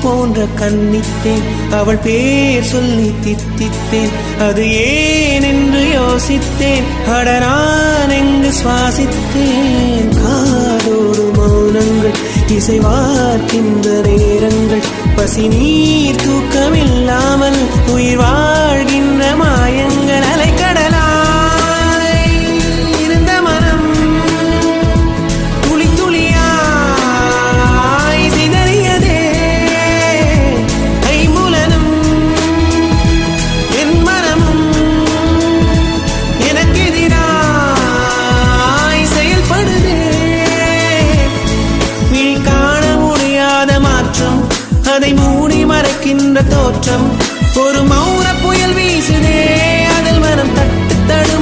போன்ற கன்னித்தேன். அவள் பேர் சொல்லி தித்தித்தேன். அது ஏன் என்று யோசித்தேன். அட நான் எங்கு சுவாசித்தேன். காதோடு மௌனங்கள் இசைவார்க்கின்ற நேரங்கள். பசி நீர் தூக்கமில்லாமல் உயிர் வாழ்கின்ற மாயங்கள். அலைக்கடலாய் இருந்த மனம் துளி துளியாய் சிதறியதே. ஐம்புலனும் என் மனமும் எனக்கெதிராய் செயல்படுதே. விழி காண முடியாத மாற்றம், அதை மூடி மறைக்கின்ற தோற்றம். ஒரு மௌன புயல் வீசுதே, அதில் மனம் தட்டு தடும்